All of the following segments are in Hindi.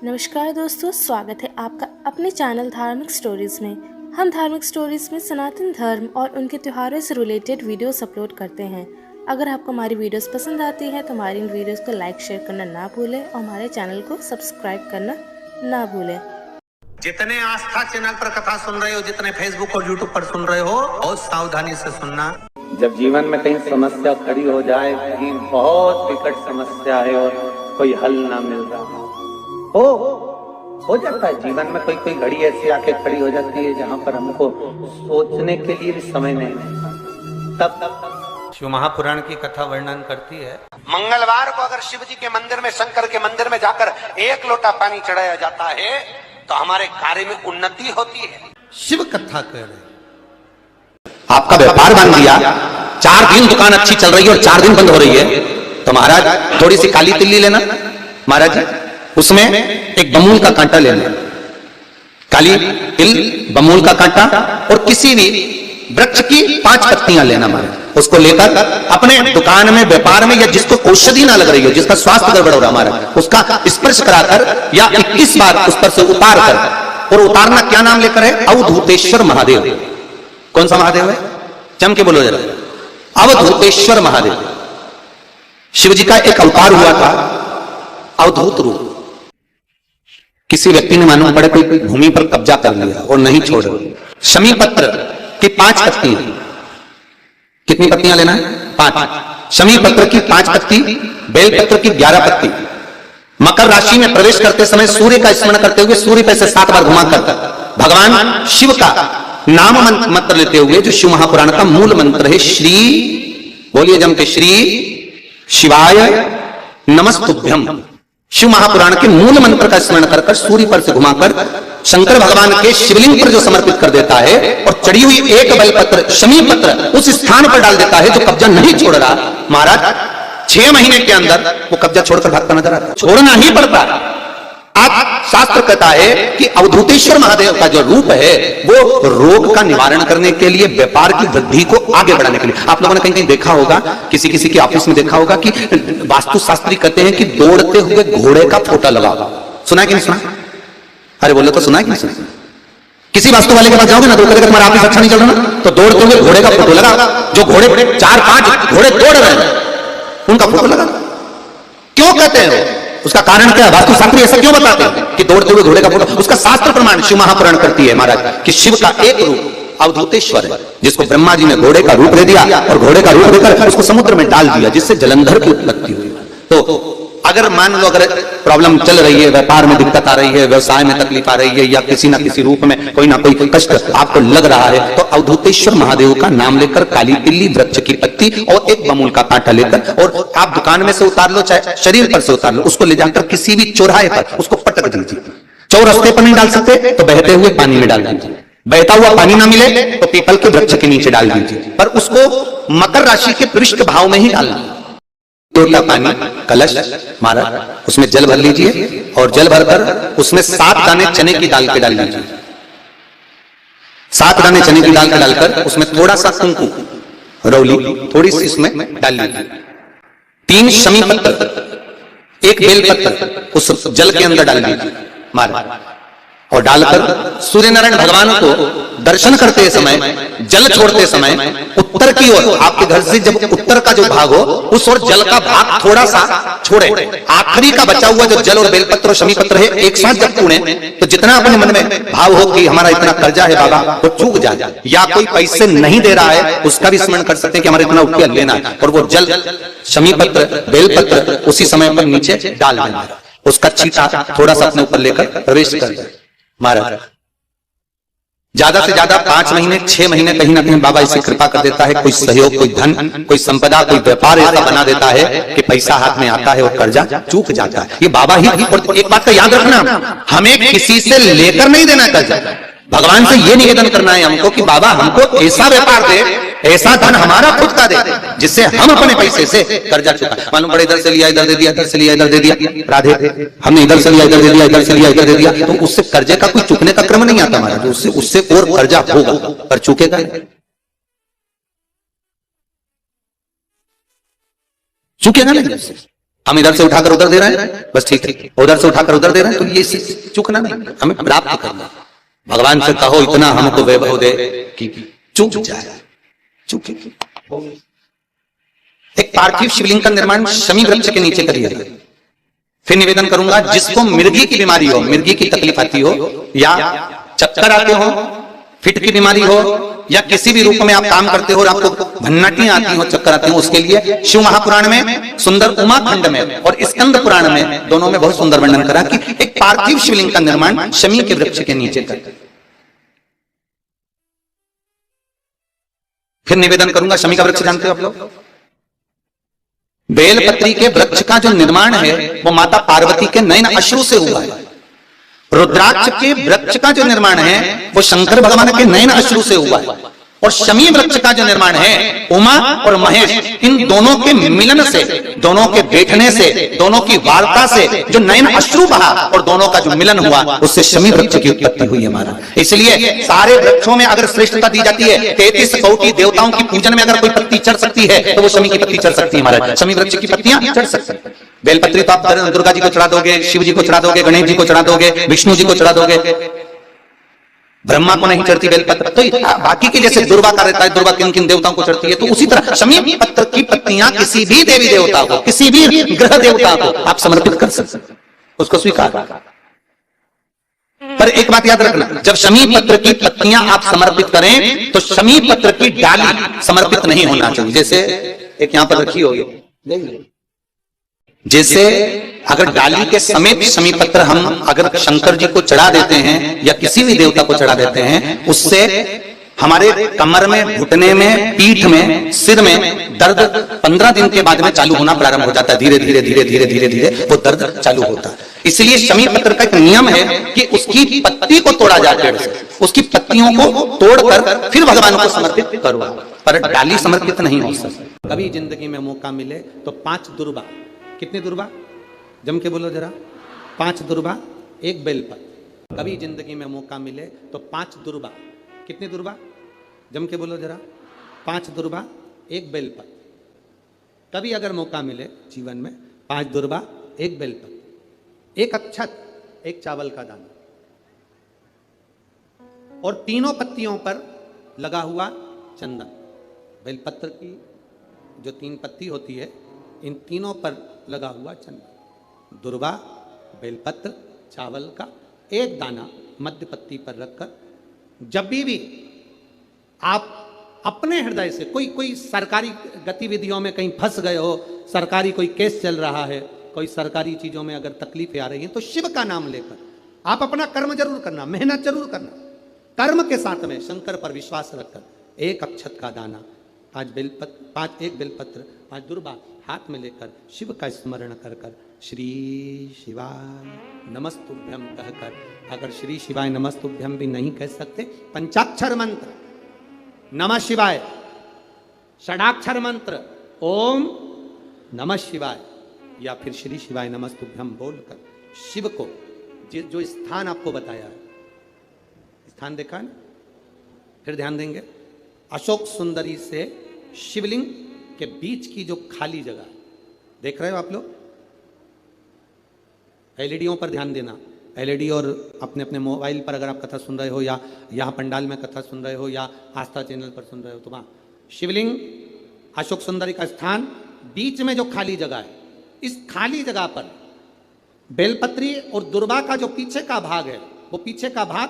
नमस्कार दोस्तों, स्वागत है आपका अपने चैनल धार्मिक स्टोरीज में। हम धार्मिक स्टोरीज में सनातन धर्म और उनके त्योहारों से रिलेटेड वीडियोस अपलोड करते हैं। अगर आपको हमारी वीडियोस पसंद आती हैं तो हमारी इन वीडियोस को लाइक शेयर करना ना भूलें और हमारे चैनल को सब्सक्राइब करना ना भूलें। जितने आस्था चैनल पर कथा सुन रहे हो, जितने फेसबुक और यूट्यूब पर सुन रहे हो, बहुत सावधानी से सुनना। जब जीवन में कहीं समस्या खड़ी हो जाए, कहीं बहुत विकट समस्या है और कोई हल ना मिल रहा हो जाता है जीवन में कोई कोई घड़ी ऐसी आके खड़ी हो जाती है जहां पर हमको सोचने के लिए भी समय नहीं मिलता। तब शिव महापुराण की कथा वर्णन करती है, मंगलवार को अगर शिव जी के मंदिर में, शंकर के मंदिर में जाकर एक लोटा पानी चढ़ाया जाता है तो हमारे कार्य में उन्नति होती है। शिव कथा कह रहे, आपका व्यापार बन गया, 4 दिन दुकान अच्छी चल रही है और 4 दिन बंद हो रही है, तो महाराज थोड़ी सी काली तिल्ली लेना, महाराज उसमें एक बमूल का कांटा लेना, काली तिल, बमूल का कांटा और किसी भी वृक्ष की 5 पत्तियां लेना महाराज। उसको लेकर अपने दुकान में, व्यापार में, या जिसको औषधि ना लग रही हो, जिसका स्वास्थ्य गड़बड़ हो रहा महाराज, उसका स्पर्श कराकर या 21 बार उस पर से उतार कर, और उतारना क्या नाम लेकर है? अवधूतेश्वर महादेव। कौन सा महादेव है? चम के बोलो जरा। अवधूतेश्वर महादेव शिव जी का एक अवतार हुआ था, अवधूत रूप। किसी व्यक्ति ने मालूम पड़े कोई भूमि पर कब्जा कर लिया और नहीं छोड़, शमी पत्र की 5 पत्तियां, कितनी पत्तियां लेना है? 5। शमी पत्र की 5 पत्ती, बेल पत्र की 11 पत्ती। मकर राशि में प्रवेश करते समय सूर्य का स्मरण करते हुए सूर्य पे से 7 बार घुमा कर भगवान शिव का नाम मंत्र लेते हुए, जो शिव महापुराण का मूल मंत्र है, श्री, बोलिए जम के, श्री शिवाय नमस्तुभ्यम। शिव महापुराण के मूल मंत्र का स्मरण कर सूर्य पर से घुमाकर शंकर भगवान के शिवलिंग पर जो समर्पित कर देता है और चढ़ी हुई एक बेलपत्र, शमी पत्र उस स्थान पर डाल देता है जो कब्जा नहीं छोड़ रहा, महाराज 6 महीने के अंदर वो कब्जा छोड़कर भागता नजर आता। छोड़ना ही पड़ता। आप शास्त्र कहता है कि अवधूतेश्वर महादेव का जो रूप है वो रोग का निवारण करने के लिए, व्यापार की वृद्धि को आगे बढ़ाने के लिए। आप लोगों ने कहीं कहीं देखा होगा, किसी किसी के ऑफिस में देखा होगा कि वास्तुशास्त्री कहते हैं कि दौड़ते हुए घोड़े का फोटो लगाओ। सुना है कि नहीं सुना? अरे बोलो तो सुना है कि नहीं सुना? किसी वास्तु वाले के पास जाओगे ना तो कहेगा तुम्हारा ऑफिस अच्छा नहीं चल रहा ना, तो दौड़ते हुए घोड़े का फोटो लगाओ। जो घोड़े 4-5 घोड़े दौड़ रहे हैं उनका फोटो लगाओ। क्यों कहते हैं? उसका कारण क्या है? वास्तुशास्त्री ऐसा क्यों बताते हैं कि दौड़ते हुए घोड़े का फोटो? उसका शास्त्र प्रमाण शिव महापुराण करती है महाराज कि शिव का एक रूप अवधूतेश्वर है, जिसको ब्रह्मा जी ने घोड़े का रूप दे दिया और घोड़े का रूप देकर उसको समुद्र में डाल दिया, जिससे जलंधर की उत्पत्ति हुई। तो अगर मान लो अगर प्रॉब्लम चल रही है, व्यापार में दिक्कत आ रही है, व्यवसाय में तकलीफ आ रही है, या किसी ना किसी रूप में कोई ना कोई कष्ट आपको लग रहा है, तो अवधूतेश्वर महादेव का नाम लेकर काली तिल्ली, वृक्ष की पत्ती और एक बमूल का कांटा लेकर, और आप दुकान में से उतार लो, चाहे शरीर पर से उतार लो, उसको ले जाकर किसी भी चौराहे पर उसको पटक दीजिए। चौरस्ते पर नहीं डाल सकते तो बहते हुए पानी में डाल दीजिए। बहता हुआ पानी ना मिले तो पीपल के वृक्ष के नीचे डाल दीजिए, पर उसको मकर राशि के पृष्ठ भाव में ही डालना। लोटा पानी, कलश मारा, उसमें जल भर लीजिए और जल भरकर उसमें 7 दाने चने की दाल के डाल दीजिए। 7 दाने चने की दाल के डालकर उसमें थोड़ा सा कुंकू, रौली थोड़ी सी इसमें डाल लीजिए। 3 शमी पत्थर, 1 बेल पत्थर उस जल के अंदर डाल दीजिए मारा, और डालकर सूर्य नारायण भगवान को दर्शन करते समय, जल छोड़ते समय उत्तर की ओर, आपके घर से जब उत्तर का जो भाग हो उस ओर जल का भाग थोड़ा सा छोड़े। आखिरी का बचा हुआ जो जल और बेलपत्र और शमी पत्र है एक साथ जब छूने तो जितना अपने मन में भाव हो कि हमारा इतना कर्जा है बाबा, वो चूक जाए, या कोई पैसे नहीं दे रहा है उसका भी स्मरण कर सकते हैं कि हमारा इतना रुपया लेना है, और वो जल, शमी पत्र, बेलपत्र उसी समय पर नीचे डाल देना, उसका छींटा थोड़ा सा अपने ऊपर लेकर प्रवेश कर दे महाराज। ज्यादा से ज्यादा 5 महीने 6 महीने कहीं ना कहीं बाबा इसे कृपा कर देता है, कोई सहयोग, कोई धन, कोई संपदा, कोई व्यापार ऐसा बना देता है कि पैसा हाथ में आता है और कर्जा चूक जाता है। ये बाबा ही। और एक बात का याद रखना, हमें किसी से लेकर नहीं देना कर्जा, भगवान से ये निवेदन करना है हमको कि बाबा हमको ऐसा व्यापार दे, ऐसा धन हमारा खुद का दे, जिससे हम अपने पैसे से कर्जा चुका। मालूम पड़े इधर से लिया, इधर दे दिया, इधर से लिया, इधर दे दिया, राधे हमने इधर से लिया, इधर दे दिया, इधर से लिया, इधर दे दिया, तो उससे कर्जे का कोई चुकने का क्रम नहीं आता हमारा, उससे और कर्जा होगा पर चुकेगा। चुकेगा नहीं। हम इधर से उठाकर उधर दे रहे हैं, बस ठीक है, उधर से उठाकर उधर दे रहे हैं, तो ये चूकना नहीं, हमें प्राप्त करना। भगवान से कहो इतना हमको वैभव दे कि चूक जाए, चूके। एक पार्थिव शिवलिंग का निर्माण शमी वृक्ष के नीचे करिए। फिर निवेदन करूंगा, जिसको मिर्गी की बीमारी हो, मिर्गी की तकलीफ आती हो, या चक्कर आते हो, फिट की बीमारी हो, या किसी भी रूप में आप काम करते हो और आपको भन्नाटियां आती हो, चक्कर आते हो, उसके लिए शिव महापुराण में, सुंदर उमा खंड में और स्कंद पुराण में, दोनों में बहुत सुंदर वर्णन करा कि एक पार्थिव शिवलिंग का निर्माण शमी के वृक्ष के नीचे कर। फिर निवेदन करूंगा, शमी का वृक्ष जानते हो आप लोग? बेलपत्री के वृक्ष का जो निर्माण है वो माता पार्वती के नयन अश्रु से हुआ है। रुद्राक्ष के वृक्ष का जो निर्माण है वो शंकर भगवान के नयन अश्रु से हुआ है। और शमी वृक्ष का जो निर्माण है उमा और महेश, इन दोनों के मिलन से, दोनों के बैठने से, दोनों की वार्ता से जो नयन अश्रु बहा और दोनों का जो मिलन हुआ, उससे शमी वृक्ष की उत्पत्ति हुई है महाराज। इसलिए सारे वृक्षों में अगर श्रेष्ठता दी जाती है, 33 कोटि देवताओं की पूजन में अगर कोई पत्ती चढ़ सकती है तो वो शमी की पत्ती चढ़ सकती है महाराज। शमी वृक्ष की पत्तियां चढ़ सकती है। बेलपत्री तो आप दुर्गा जी को चढ़ा दोगे, शिव जी को चढ़ा दोगे, गणेश जी को चढ़ा दोगे, विष्णु जी को चढ़ा दोगे, ब्रह्मा को नहीं चढ़ती बेलपत्र। तो बाकी के जैसे दुर्वा का रहता है, दुर्वा किन किन देवताओं को चढ़ती है, तो उसी तरह शमी पत्र की पत्तियां किसी भी देवी देवता को, किसी भी ग्रह देवता को आप समर्पित कर सकते, उसको स्वीकार। पर एक बात याद रखना, जब शमी पत्र की पत्तियां आप समर्पित करें तो शमी पत्र की डाली समर्पित नहीं होना चाहिए। जैसे एक यहां पर रखी होगी, जैसे अगर डाली के समेत शमी पत्र हम अगर शंकर जी को चढ़ा देते हैं या किसी भी देवता को चढ़ा देते हैं, उससे हमारे कमर में, घुटने में, पीठ में, सिर में दर्द 15 दिन के बाद में चालू होना प्रारंभ हो जाता है। धीरे धीरे धीरे धीरे धीरे धीरे वो दर्द चालू होता है। इसलिए शमी पत्र का एक नियम है कि उसकी पत्ती को तोड़ा जाए, पेड़ से उसकी पत्तियों को तोड़कर फिर भगवान को समर्पित करो, पर डाली समर्पित नहीं हो सकती। कभी जिंदगी में मौका मिले तो 5 दुर्वा, कितने दुर्वा जम के बोलो जरा, 5 दुर्वा 1 बेलपत्र। कभी जिंदगी में मौका मिले तो 5 दुर्वा, कितने दुर्वा जम के बोलो जरा, 5 दुर्वा 1 बेलपत्र। कभी अगर मौका मिले जीवन में 5 दुर्वा 1 बेलपत्र, 1 अक्षत, 1 चावल का दाना, और तीनों पत्तियों पर लगा हुआ चंदन। बेलपत्र की जो 3 पत्ती होती है, इन तीनों पर लगा हुआ चंदन, दुर्वा, बेलपत्र, चावल का 1 दाना मध्य पत्ती पर रखकर, जब भी आप अपने हृदय से कोई सरकारी गतिविधियों में कहीं फंस गए हो, सरकारी कोई केस चल रहा है, कोई सरकारी चीजों में अगर तकलीफें आ रही हैं, तो शिव का नाम लेकर आप अपना कर्म जरूर करना, मेहनत जरूर करना, कर्म के साथ में शंकर पर विश्वास रखकर 1 अक्षत का दाना, 1 बेलपत्र, 5 दुर्वा हाथ में लेकर शिव का स्मरण कर कर श्री शिवाय नमस्तुभ्यम कहकर, अगर श्री शिवाय नमस्तुभ्यम भी नहीं कह सकते, पंचाक्षर मंत्र नमः शिवाय, षडाक्षर मंत्र ओम नमः शिवाय, या फिर श्री शिवाय नमस्तुभ्यम बोलकर शिव को जो स्थान आपको बताया है, स्थान देखा है ना, फिर ध्यान देंगे, अशोक सुंदरी से शिवलिंग के बीच की जो खाली जगह देख रहे हो आप लोग, एलईडीओं पर ध्यान देना, एलईडी और अपने अपने मोबाइल पर अगर आप कथा सुन रहे हो या यहाँ पंडाल में कथा सुन रहे हो या आस्था चैनल पर सुन रहे हो, तो वहाँ शिवलिंग, अशोक सुंदरी का स्थान, बीच में जो खाली जगह है, इस खाली जगह पर बेलपत्री और दुर्वा का जो पीछे का भाग है, वो पीछे का भाग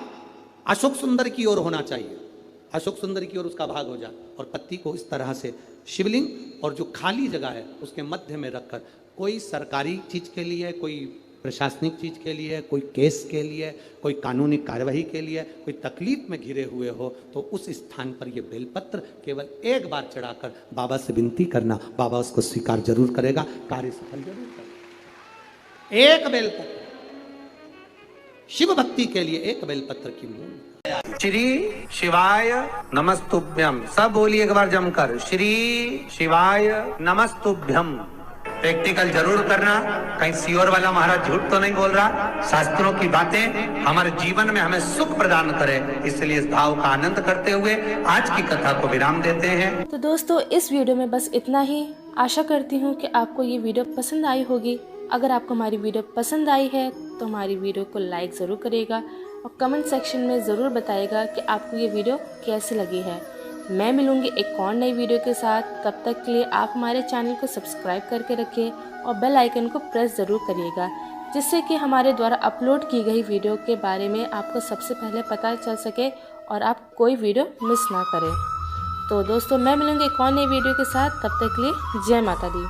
अशोक सुंदर की ओर होना चाहिए, अशोक सुंदर की ओर उसका भाग हो जाए, और पत्ती को इस तरह से शिवलिंग और जो खाली जगह है उसके मध्य में रखकर, कोई सरकारी चीज के लिए, कोई प्रशासनिक चीज के लिए, कोई केस के लिए, कोई कानूनी कार्यवाही के लिए, कोई तकलीफ में घिरे हुए हो, तो उस स्थान पर ये बेलपत्र केवल 1 बार चढ़ाकर बाबा से विनती करना, बाबा उसको स्वीकार जरूर करेगा, कार्य सफल जरूर करेगा। 1 बेलपत्र शिव भक्ति के लिए, 1 बेलपत्र की मूल। श्री शिवाय नमस्तुभ्यम, सब बोलिए एक बार जमकर, श्री शिवाय नमस्तुभ्यम। प्रैक्टिकल जरूर करना, कहीं सियोर वाला महाराज झूठ तो नहीं बोल रहा, शास्त्रों की बातें हमारे जीवन में हमें सुख प्रदान करे, इसलिए इस भाव का आनंद करते हुए आज की कथा को विराम देते हैं। तो दोस्तों, इस वीडियो में बस इतना ही। आशा करती हूँ कि आपको ये वीडियो पसंद आई होगी। अगर आपको हमारी वीडियो पसंद आई है तो हमारी वीडियो को लाइक ज़रूर करिएगा और कमेंट सेक्शन में ज़रूर बताइएगा कि आपको ये वीडियो कैसी लगी है। मैं मिलूँगी एक और नई वीडियो के साथ। तब तक के लिए आप हमारे चैनल को सब्सक्राइब करके रखिए और बेल आइकन को प्रेस ज़रूर करिएगा, जिससे कि हमारे द्वारा अपलोड की गई वीडियो के बारे में आपको सबसे पहले पता चल सके और आप कोई वीडियो मिस ना करें। तो दोस्तों, मैं मिलूँगी एक और नई वीडियो के साथ। तब तक के लिए जय माता दी।